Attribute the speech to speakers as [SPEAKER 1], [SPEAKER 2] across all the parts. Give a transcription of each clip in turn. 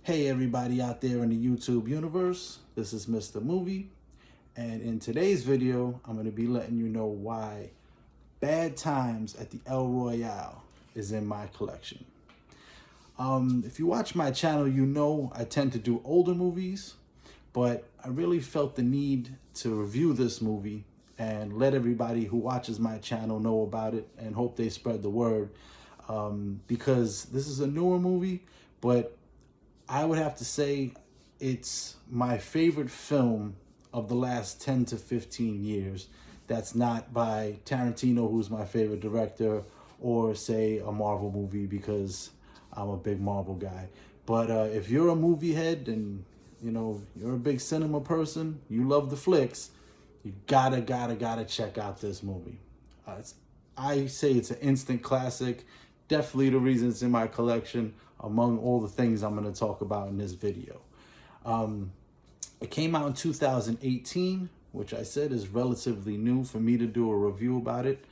[SPEAKER 1] Hey everybody out there in the YouTube universe, this is Mr. Movie, and in today's video, I'm going to be letting you know why Bad Times at the El Royale is in my collection. If you watch my channel, you know I tend to do older movies, but I really felt the need to review this movie and let everybody who watches my channel know about it and hope they spread the word, because this is a newer movie, but I would have to say it's my favorite film of the last 10 to 15 years. That's not by Tarantino, who's my favorite director, or say a Marvel movie because I'm a big Marvel guy. But if you're a movie head and you're a big cinema person, you love the flicks, you gotta check out this movie. I say it's an instant classic. Definitely the reason it's in my collection among all the things I'm going to talk about in this video. It came out in 2018, which I said is relatively new for me to do a review about it.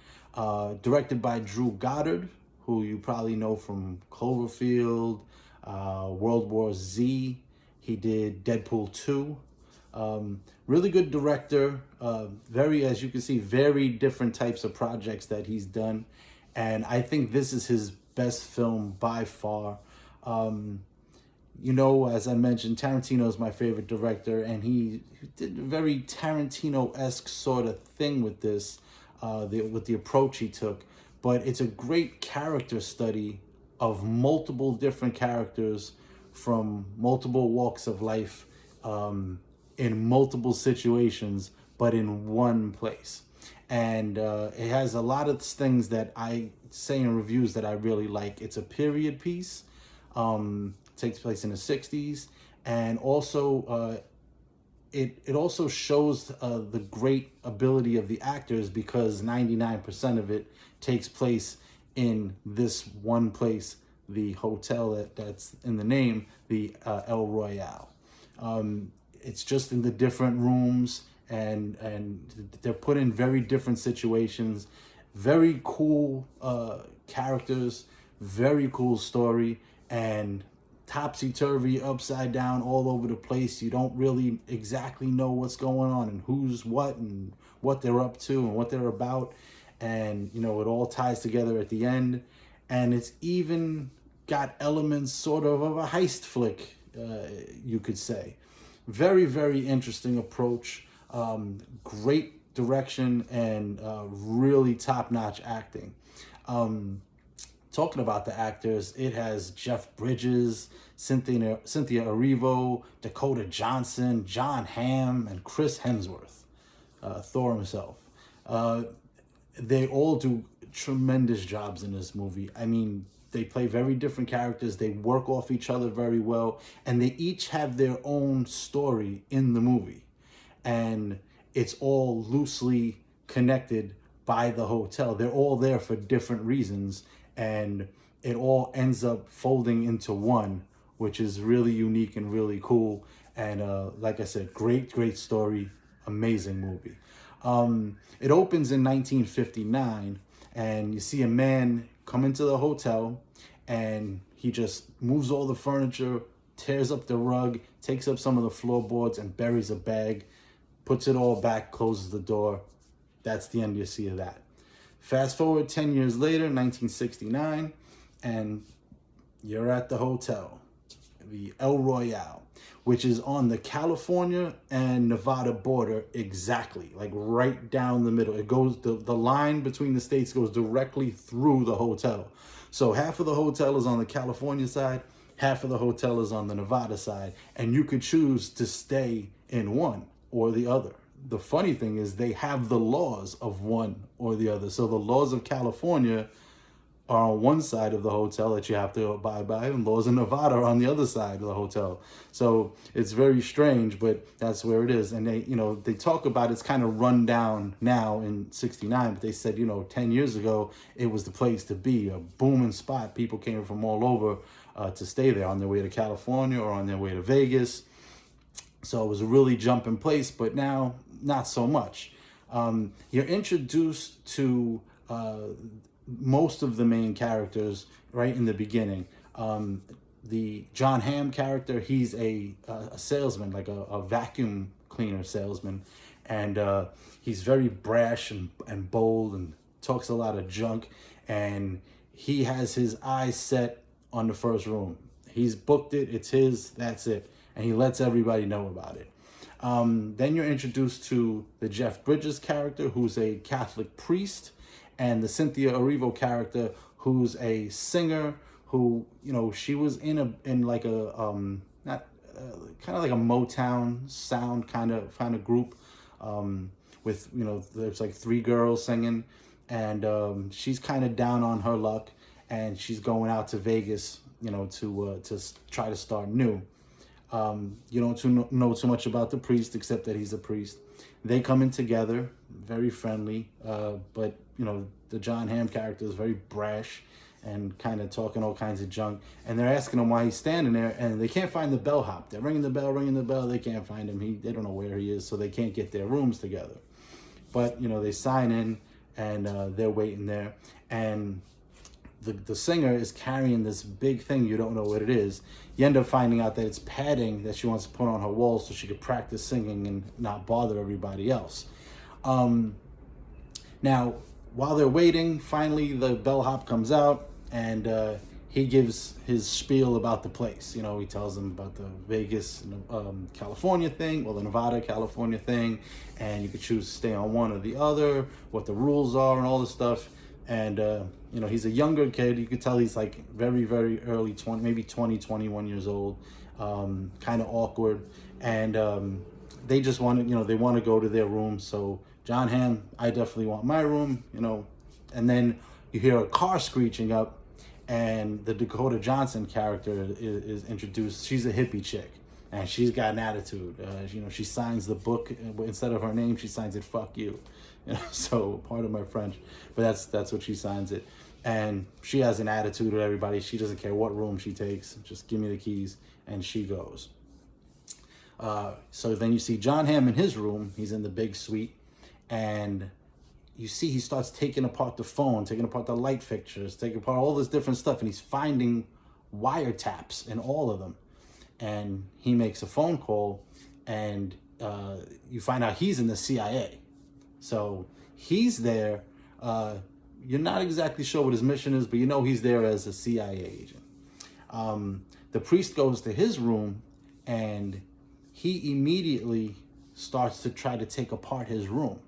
[SPEAKER 1] Directed by Drew Goddard, who you probably know from Cloverfield, World War Z. He did Deadpool 2. Really good director. Very, as you can see, very different types of projects that he's done. And I think this is his best film by far. As I mentioned, Tarantino is my favorite director, and he did a very Tarantino-esque sort of thing with this, with the approach he took. But it's a great character study of multiple different characters from multiple walks of life, in multiple situations, but in one place. And it has a lot of things that I say in reviews that I really like. It's a period piece, takes place in the 60s, and also it also shows the great ability of the actors, because 99% of it takes place in this one place, the hotel that's in the name, the El Royale. It's just in the different rooms, and they're put in very different situations. Very cool characters, very cool story, and topsy-turvy, upside down, all over the place. You don't really exactly know what's going on and who's what and what they're up to and what they're about. And, it all ties together at the end. And it's even got elements sort of a heist flick, you could say. Very, very interesting approach. Great direction, and really top-notch acting. Talking about the actors, it has Jeff Bridges, Cynthia Erivo, Dakota Johnson, John Hamm, and Chris Hemsworth, Thor himself. They all do tremendous jobs in this movie. I mean, they play very different characters. They work off each other very well, and they each have their own story in the movie. And it's all loosely connected by the hotel. They're all there for different reasons, and it all ends up folding into one, which is really unique and really cool. And like I said, great story, amazing movie. It opens in 1959, and you see a man come into the hotel, and he just moves all the furniture, tears up the rug, takes up some of the floorboards, and buries a bag, puts it all back, closes the door. That's the end you see of that. Fast forward 10 years later, 1969, and you're at the hotel, the El Royale, which is on the California and Nevada border, exactly, like right down the middle. It goes, the line between the states goes directly through the hotel. So half of the hotel is on the California side, half of the hotel is on the Nevada side, and you could choose to stay in one or the other. The funny thing is they have the laws of one or the other. So the laws of California are on one side of the hotel that you have to abide by, and laws in Nevada are on the other side of the hotel. So it's very strange, but that's where it is. And they talk about it's kind of run down now in 69, but they said, 10 years ago, it was the place to be, a booming spot. People came from all over to stay there on their way to California or on their way to Vegas. So it was a really jumping place, but now not so much. You're introduced to most of the main characters right in the beginning. the John Hamm character, he's a salesman, like a vacuum cleaner salesman, and he's very brash and bold and talks a lot of junk, and he has his eyes set on the first room. He's booked it, it's his, that's it, and he lets everybody know about it. Then you're introduced to the Jeff Bridges character, who's a Catholic priest, and the Cynthia Erivo character, who's a singer who, she was in like a not kind of like a Motown sound kind of group, with there's like three girls singing, and she's kind of down on her luck, and she's going out to Vegas, to try to start new. You don't know too much about the priest except that he's a priest. They come in together, very friendly, but the John Hamm character is very brash and kind of talking all kinds of junk. And they're asking him why he's standing there, and they can't find the bellhop. They're ringing the bell. They can't find him. They don't know where he is, so they can't get their rooms together. But they sign in, and they're waiting there, and the singer is carrying this big thing. You don't know what it is. You end up finding out that it's padding that she wants to put on her walls so she could practice singing and not bother everybody else. Now, while they're waiting, finally the bellhop comes out, and he gives his spiel about the place. He tells them about the Vegas, California thing, or the Nevada, California thing, and you could choose to stay on one or the other, what the rules are, and all this stuff. And he's a younger kid. You could tell he's like very, very early 20, maybe 20, 21 years old, kind of awkward. And they just want to, they want to go to their room. So John Hamm, I definitely want my room, And then you hear a car screeching up, and the Dakota Johnson character is introduced. She's a hippie chick, and she's got an attitude. She signs the book, instead of her name, she signs it "fuck you." So part of my French, but that's what she signs it. And she has an attitude with everybody. She doesn't care what room she takes. Just give me the keys, and she goes. So then you see John Hamm in his room. He's in the big suite, and you see he starts taking apart the phone, taking apart the light fixtures, taking apart all this different stuff, and he's finding wiretaps in all of them. And he makes a phone call, and you find out he's in the CIA. So he's there. You're not exactly sure what his mission is, but he's there as a CIA agent. The priest goes to his room, and he immediately starts to try to take apart his room.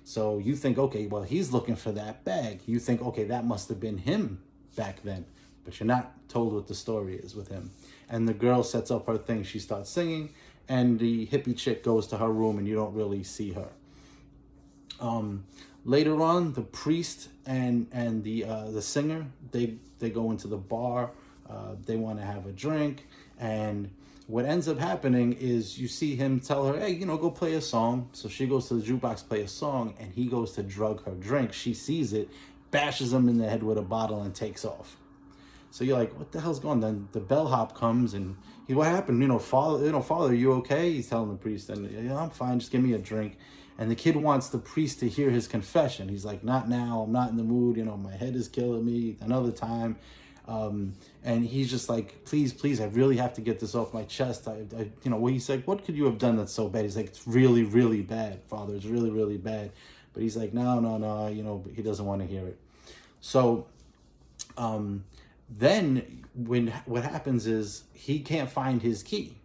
[SPEAKER 1] So you think, okay, well, he's looking for that bag. You think, okay, that must have been him back then. But you're not told what the story is with him. And the girl sets up her thing. She starts singing, and the hippie chick goes to her room, and you don't really see her. Later on, the priest and the singer, they go into the bar. They want to have a drink, and what ends up happening is you see him tell her, hey, go play a song. So she goes to the jukebox, play a song, and he goes to drug her drink. She sees it, bashes him in the head with a bottle, and takes off. So you're like, what the hell's going on? Then the bellhop comes, and what happened? Father, are you okay? He's telling the priest, and yeah, I'm fine. Just give me a drink. And the kid wants the priest to hear his confession. He's like, not now. I'm not in the mood. My head is killing me. Another time. And he's just like, please, I really have to get this off my chest. He's like, what could you have done that's so bad? He's like, it's really, really bad, Father. It's really, really bad. But he's like, no. He doesn't want to hear it. So, then what happens is he can't find his key.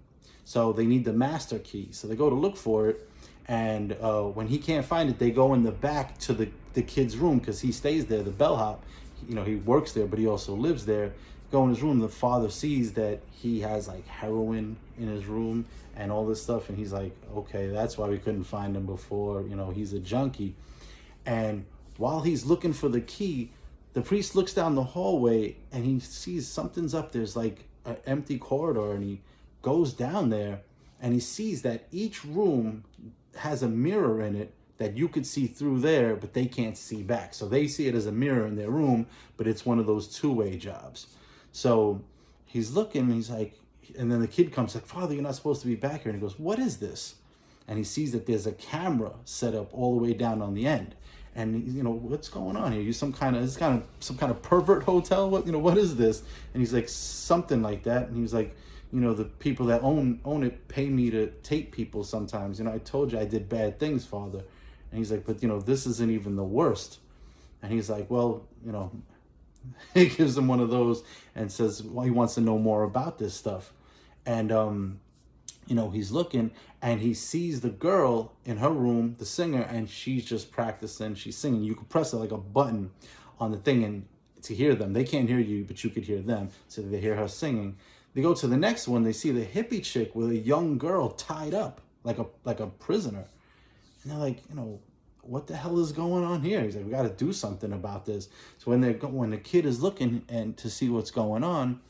[SPEAKER 1] So they need the master key. So they go to look for it. And when he can't find it, they go in the back to the kid's room, because he stays there, the bellhop. He works there, but he also lives there. Go in his room, the father sees that he has like heroin in his room and all this stuff. And he's like, okay, that's why we couldn't find him before. He's a junkie. And while he's looking for the key, the priest looks down the hallway, and he sees something's up. There's like an empty corridor, and he goes down there, and he sees that each room has a mirror in it that you could see through there, but they can't see back. So they see it as a mirror in their room, but it's one of those two-way jobs. So he's looking, and he's like, and then the kid comes like, Father, you're not supposed to be back here. And he goes, what is this? And he sees that there's a camera set up all the way down on the end. And what's going on here? You some kind of pervert hotel? What is this? And he's like, something like that. And he was like, the people that own it pay me to tape people sometimes. I told you I did bad things, Father. And he's like, but this isn't even the worst. And he's like, well, he gives him one of those and says, well, he wants to know more about this stuff. And he's looking and he sees the girl in her room, the singer, and she's just practicing. She's singing. You could press like a button on the thing and to hear them. They can't hear you, but you could hear them. So they hear her singing. They go to the next one. They see the hippie chick with a young girl tied up like a prisoner. And they're like, what the hell is going on here? He's like, we got to do something about this. So when the kid is looking and to see what's going on,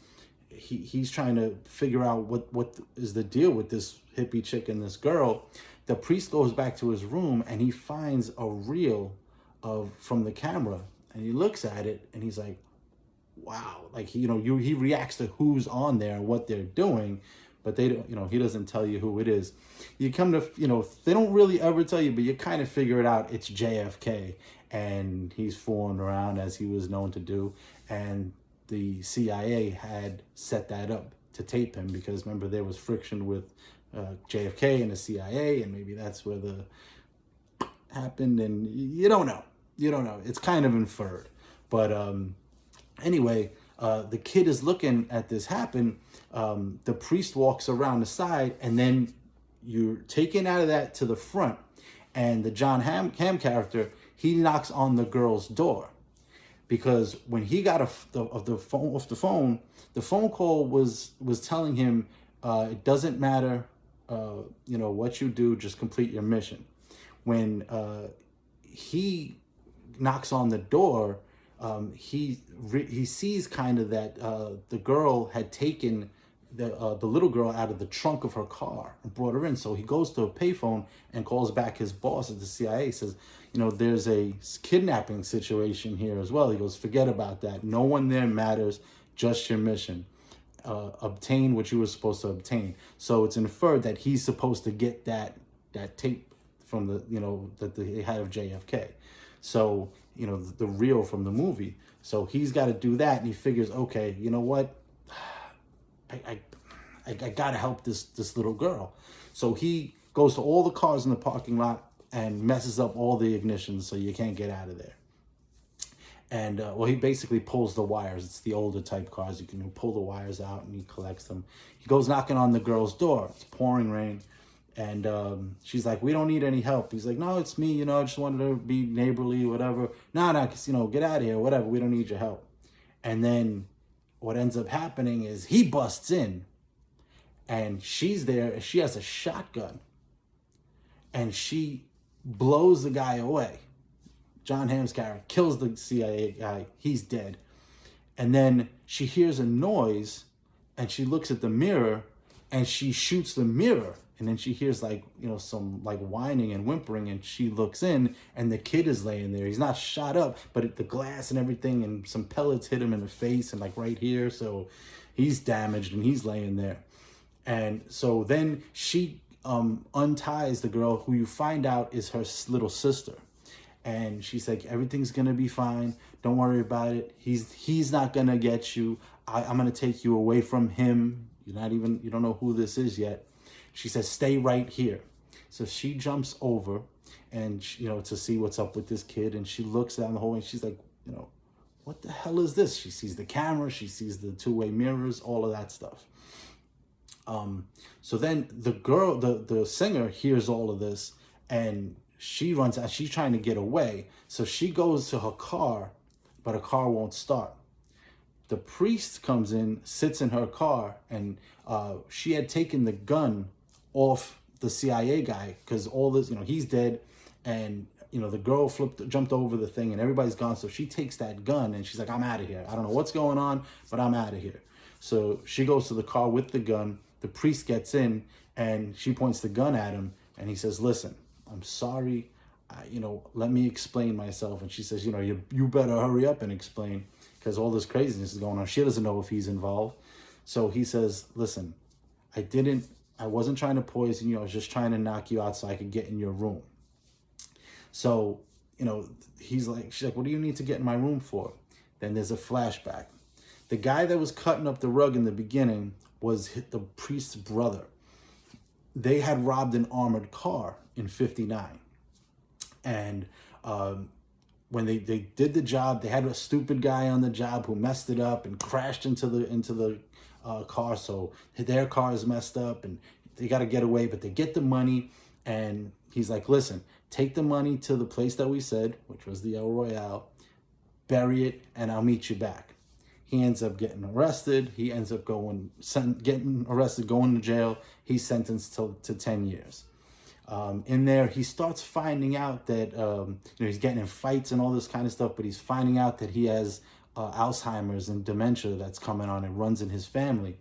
[SPEAKER 1] he's trying to figure out what is the deal with this hippie chick and this girl. The priest goes back to his room and he finds a reel from the camera, and he looks at it and he's like, wow. Like he reacts to who's on there and what they're doing, but they don't, he doesn't tell you who it is. You come to, they don't really ever tell you, but you kind of figure it out. It's JFK, and he's fooling around as he was known to do. And the CIA had set that up to tape him because remember there was friction with JFK and the CIA, and maybe that's where the happened. And you don't know. It's kind of inferred, but anyway, the kid is looking at this happen. The priest walks around the side, and then you're taken out of that to the front, and the John Hamm character, he knocks on the girl's door. Because when he got off the phone call was telling him, it doesn't matter, what you do, just complete your mission. When he knocks on the door, he sees kind of that the girl had taken the little girl out of the trunk of her car and brought her in. So he goes to a payphone and calls back his boss at the CIA. Says, there's a kidnapping situation here as well. He goes, forget about that. No one there matters. Just your mission. Obtain what you were supposed to obtain. So it's inferred that he's supposed to get that tape from that they had of JFK. So, the reel from the movie. So he's got to do that, and he figures, okay, you know what? I got to help this little girl. So he goes to all the cars in the parking lot and messes up all the ignitions so you can't get out of there. And, he basically pulls the wires. It's the older type cars. You can pull the wires out, and he collects them. He goes knocking on the girl's door. It's pouring rain. And she's like, we don't need any help. He's like, no, it's me, I just wanted to be neighborly, whatever. No, get out of here, whatever. We don't need your help. And then what ends up happening is he busts in, and she's there. She has a shotgun, and she blows the guy away. John Hamm's character kills the CIA guy. He's dead. And then she hears a noise, and she looks at the mirror, and she shoots the mirror. And then she hears some whining and whimpering, and she looks in, and the kid is laying there. He's not shot up, but the glass and everything, and some pellets hit him in the face and right here. So he's damaged, and he's laying there. And so then she unties the girl, who you find out is her little sister. And she's like, everything's going to be fine. Don't worry about it. He's not going to get you. I'm going to take you away from him. You don't know who this is yet. She says, stay right here. So she jumps over and, to see what's up with this kid. And she looks down the hallway and she's like, what the hell is this? She sees the camera. She sees the two-way mirrors, all of that stuff. So then the girl, the singer hears all of this, and she runs out. She's trying to get away. So she goes to her car, but her car won't start. The priest comes in, sits in her car, and she had taken the gun off the CIA guy because all this, he's dead, and the girl jumped over the thing, and everybody's gone. So she takes that gun and she's like, I'm out of here. I don't know what's going on, but I'm out of here. So she goes to the car with the gun. The priest gets in and she points the gun at him, and he says, listen, I'm sorry. Let me explain myself. And she says, you better hurry up and explain, because all this craziness is going on. She doesn't know if he's involved. So he says, listen, I wasn't trying to poison you. I was just trying to knock you out so I could get in your room. So, she's like, what do you need to get in my room for? Then there's a flashback. The guy that was cutting up the rug in the beginning was the priest's brother. They had robbed an armored car in '59. And when they did the job, they had a stupid guy on the job who messed it up and crashed into the car. So their car is messed up and they got to get away, but they get the money. And he's like, listen, take the money to the place that we said, which was the El Royale, bury it, and I'll meet you back. He ends up getting arrested. He ends up getting arrested, going to jail. He's sentenced to 10 years. In there, he starts finding out that he's getting in fights and all this kind of stuff, but he's finding out that he has Alzheimer's and dementia that's coming on and runs in his family.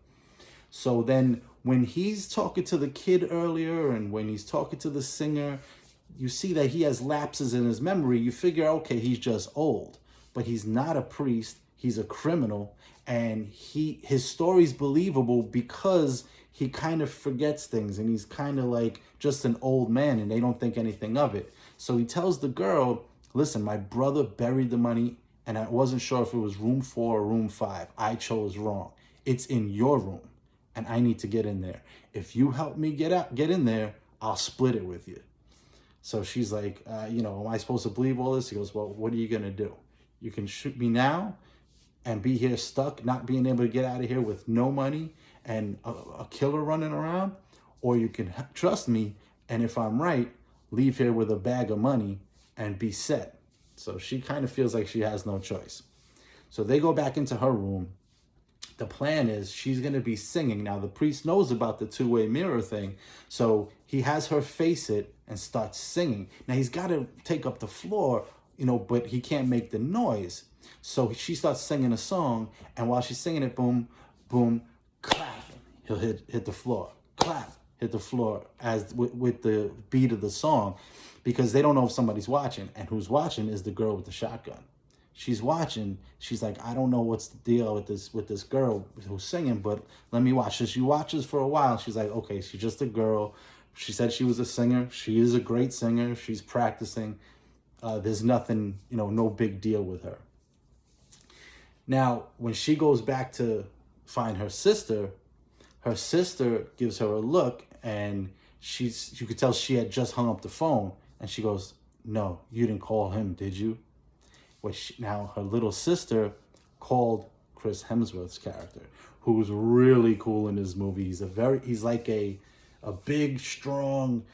[SPEAKER 1] So then when he's talking to the kid earlier and when he's talking to the singer, you see that he has lapses in his memory. You figure, okay, he's just old, but he's not a priest. He's a criminal, and his story's believable because he kind of forgets things, and he's kind of like just an old man, and they don't think anything of it. So he tells the girl, listen, my brother buried the money, and I wasn't sure if it was room 4 or room 5. I chose wrong. It's in your room, and I need to get in there. If you help me get in there, I'll split it with you. So she's like, am I supposed to believe all this? He goes, well, what are you going to do? You can shoot me now and be here stuck, not being able to get out of here with no money and a killer running around, or you can trust me, and if I'm right, leave here with a bag of money and be set. So she kind of feels like she has no choice. So they go back into her room. The plan is she's going to be singing. Now, the priest knows about the two-way mirror thing, so he has her face it and starts singing. Now, he's got to take up the floor, but he can't make the noise. So she starts singing a song, and while she's singing it, boom, boom, clap, he'll hit the floor. Clap, hit the floor as with the beat of the song, because they don't know if somebody's watching, and who's watching is the girl with the shotgun. She's watching. She's like, I don't know what's the deal with this girl who's singing, but let me watch. So she watches for a while. She's like, okay, she's just a girl. She said she was a singer. She is a great singer. She's practicing. There's nothing, no big deal with her. Now, when she goes back to find her sister gives her a look, and you could tell she had just hung up the phone, and she goes, no, you didn't call him, did you? Now her little sister called Chris Hemsworth's character, who's really cool in this movie. He's like a big, strong,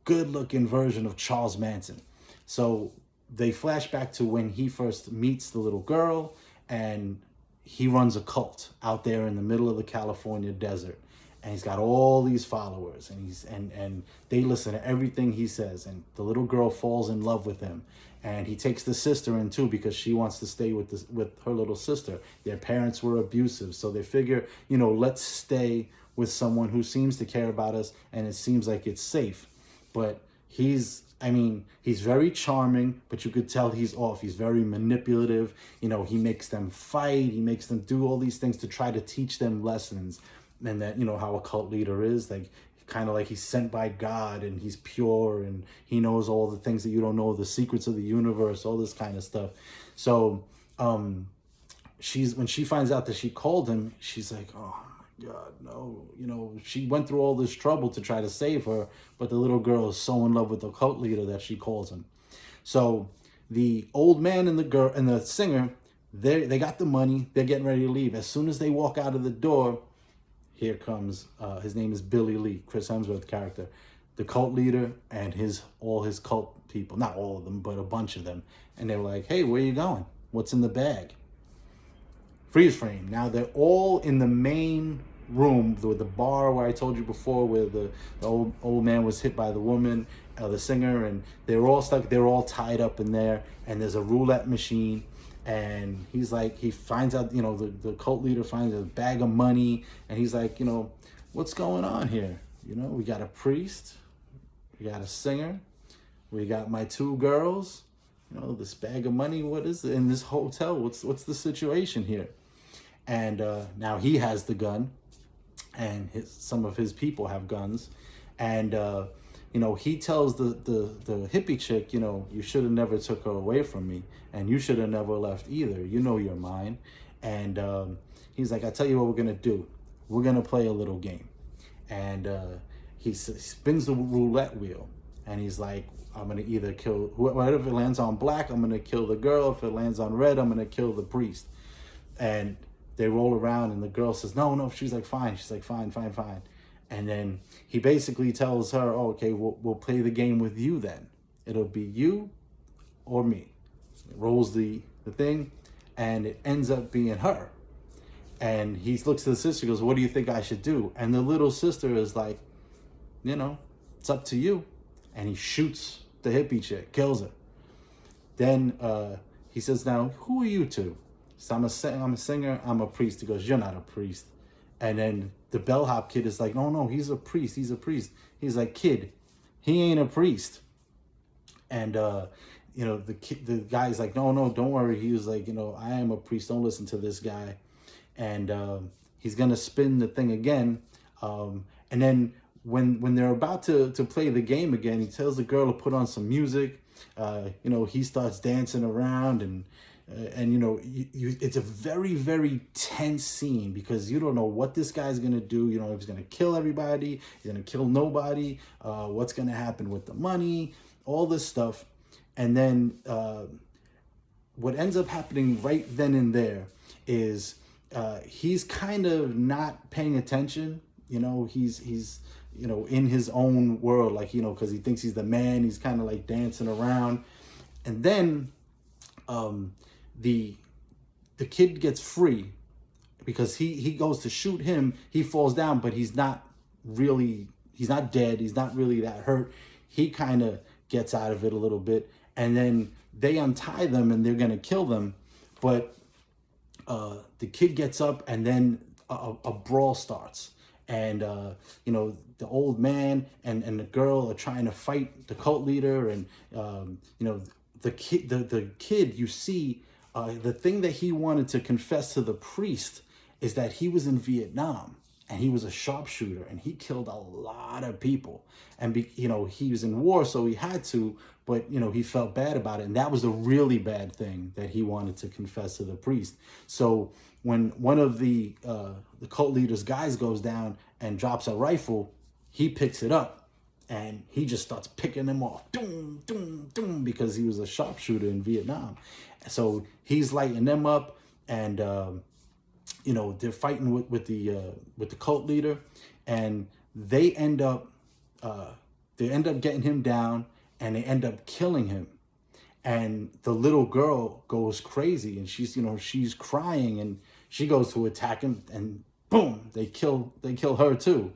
[SPEAKER 1] good-looking version of Charles Manson. So they flash back to when he first meets the little girl, and he runs a cult out there in the middle of the California desert. And he's got all these followers, and they listen to everything he says. And the little girl falls in love with him, and he takes the sister in too because she wants to stay with her little sister. Their parents were abusive, so they figure, let's stay with someone who seems to care about us, and it seems like it's safe. But he's very charming, but you could tell he's off. He's very manipulative. He makes them fight. He makes them do all these things to try to teach them lessons. And that, how a cult leader is, like, kind of like he's sent by God, and he's pure, and he knows all the things that you don't know, the secrets of the universe, all this kind of stuff. So when she finds out that she called him, she's like, oh my God, no. She went through all this trouble to try to save her, but the little girl is so in love with the cult leader that she calls him. So the old man and the girl and the singer, they got the money. They're getting ready to leave. As soon as they walk out of the door, here comes, his name is Billy Lee, Chris Hemsworth character, the cult leader, and all his cult people. Not all of them, but a bunch of them. And they're like, hey, where you going? What's in the bag? Freeze frame. Now they're all in the main room with the bar where I told you before, where the old man was hit by the woman, the singer, and they're all stuck. They're all tied up in there, and there's a roulette machine. And he's like, he finds out, the cult leader finds a bag of money, and he's like, what's going on here? We got a priest, we got a singer, we got my 2 girls, this bag of money. What is it in this hotel? What's the situation here? And now he has the gun, and some of his people have guns, and he tells the hippie chick, you should have never took her away from me, and you should have never left either. You're mine. And he's like, I tell you what we're gonna do. We're gonna play a little game. And he spins the roulette wheel, and he's like, I'm gonna either kill whatever. If it lands on black, I'm gonna kill the girl. If it lands on red, I'm gonna kill the priest. And they roll around, and the girl says, no. She's like, fine. She's like, fine. And then he basically tells her, oh, okay, we'll play the game with you then. It'll be you or me. It rolls the thing, and it ends up being her. And he looks at the sister, goes, what do you think I should do? And the little sister is like, it's up to you. And he shoots the hippie chick, kills her. Then he says, now, who are you two? So I'm a singer, I'm a priest. He goes, you're not a priest. And then the bellhop kid is like, no, he's a priest. He's like, kid, he ain't a priest. And, the guy's like, no, don't worry. He was like, I am a priest. Don't listen to this guy. And he's going to spin the thing again. And then when they're about to play the game again, he tells the girl to put on some music. He starts dancing around, and it's a very, very tense scene, because you don't know what this guy's going to do. You know, if he's going to kill everybody, he's going to kill nobody, what's going to happen with the money, all this stuff. And then what ends up happening right then and there is he's kind of not paying attention. He's in his own world, like, because he thinks he's the man. He's kind of like dancing around. And then the kid gets free, because he goes to shoot him. He falls down, but he's not dead. He's not really that hurt. He kind of gets out of it a little bit. And then they untie them, and they're going to kill them. But the kid gets up, and then a brawl starts. And, the old man and the girl are trying to fight the cult leader. And, the kid, you see, the thing that he wanted to confess to the priest is that he was in Vietnam, and he was a sharpshooter, and he killed a lot of people. And, he was in war, so he had to, but, he felt bad about it. And that was a really bad thing that he wanted to confess to the priest. So when one of the cult leader's guys goes down and drops a rifle, he picks it up, and he just starts picking them off, doom, doom, doom, because he was a sharpshooter in Vietnam. So he's lighting them up, and they're fighting with the cult leader, and they end up getting him down, and they end up killing him. And the little girl goes crazy, and she's crying, and she goes to attack him, and boom, they kill her too.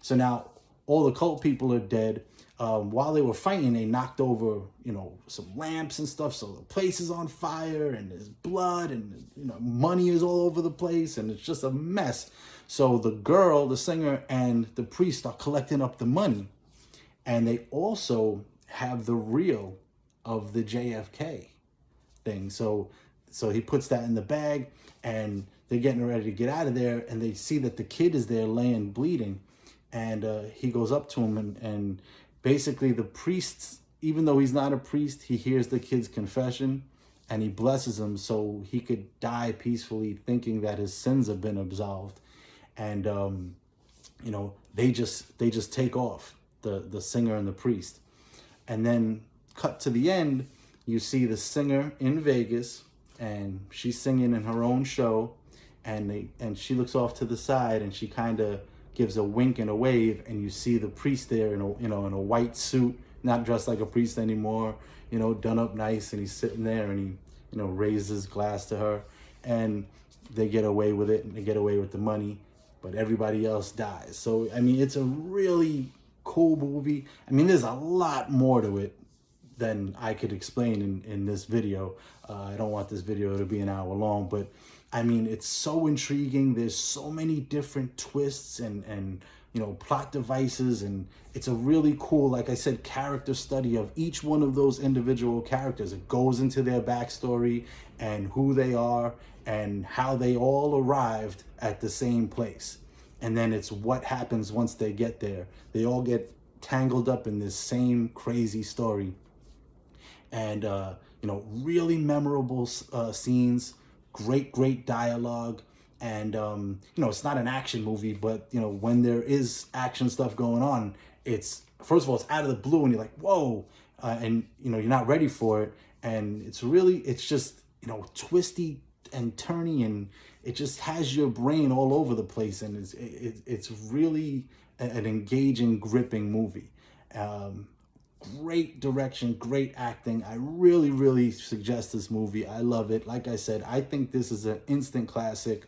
[SPEAKER 1] So now all the cult people are dead. While they were fighting, they knocked over, some lamps and stuff. So the place is on fire, and there's blood, and, money is all over the place, and it's just a mess. So the girl, the singer, and the priest are collecting up the money. And they also have the reel of the JFK thing. So he puts that in the bag, and they're getting ready to get out of there, and they see that the kid is there laying bleeding. And he goes up to him, and basically the priest, even though he's not a priest, he hears the kid's confession, and he blesses him so he could die peacefully, thinking that his sins have been absolved. And they just take off, the singer and the priest. And then cut to the end, you see the singer in Vegas, and she's singing in her own show, and she looks off to the side, and she kind of gives a wink and a wave, and you see the priest there in a white suit, not dressed like a priest anymore, done up nice, and he's sitting there, and he raises his glass to her, and they get away with it, and they get away with the money, but everybody else dies. So it's a really cool movie. There's a lot more to it than I could explain in this video. I don't want this video to be an hour long, but it's so intriguing. There's so many different twists and plot devices, and it's a really cool, like I said, character study of each one of those individual characters. It goes into their backstory and who they are and how they all arrived at the same place. And then it's what happens once they get there. They all get tangled up in this same crazy story. And really memorable scenes, great dialogue. And it's not an action movie, but when there is action stuff going on, it's, first of all, it's out of the blue and you're like, whoa. And you're not ready for it, and it's just twisty and turny, and it just has your brain all over the place, and it's really an engaging, gripping movie. Great direction, great acting. I really suggest this movie. I love it. Like I said, I think this is an instant classic,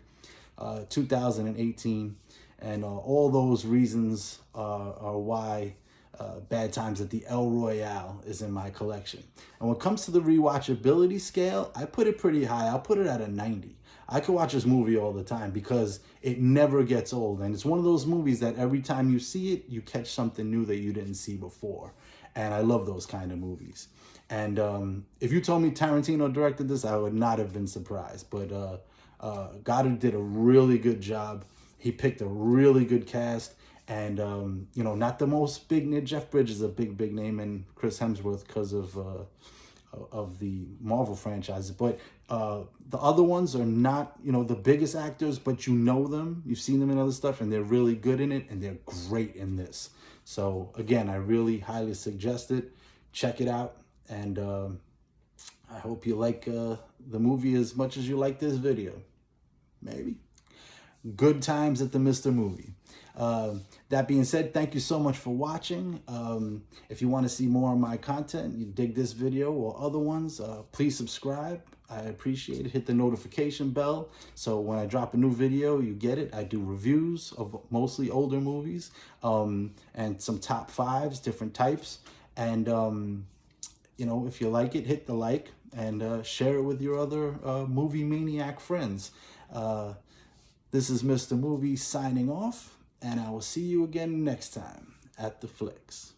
[SPEAKER 1] 2018, and all those reasons are why Bad Times at the El Royale is in my collection. And when it comes to the rewatchability scale, I put it pretty high. I'll put it at a 90. I could watch this movie all the time because it never gets old. And it's one of those movies that every time you see it, you catch something new that you didn't see before. And I love those kind of movies. And if you told me Tarantino directed this, I would not have been surprised. But Goddard did a really good job. He picked a really good cast. And, not the most big name. Jeff Bridges is a big name, and Chris Hemsworth because of the Marvel franchise. But the other ones are not, the biggest actors, but you know them. You've seen them in other stuff, and they're really good in it, and they're great in this. So, again, I really highly suggest it. Check it out, and I hope you like the movie as much as you like this video. Maybe. Good times at the Mr. Movie. That being said, thank you so much for watching. If you want to see more of my content, you dig this video or other ones, please subscribe. I appreciate it. Hit the notification bell so when I drop a new video, you get it. I do reviews of mostly older movies, and some top fives, different types. And, if you like it, hit the like and share it with your other movie maniac friends. This is Mr. Movie signing off, and I will see you again next time at the Flicks.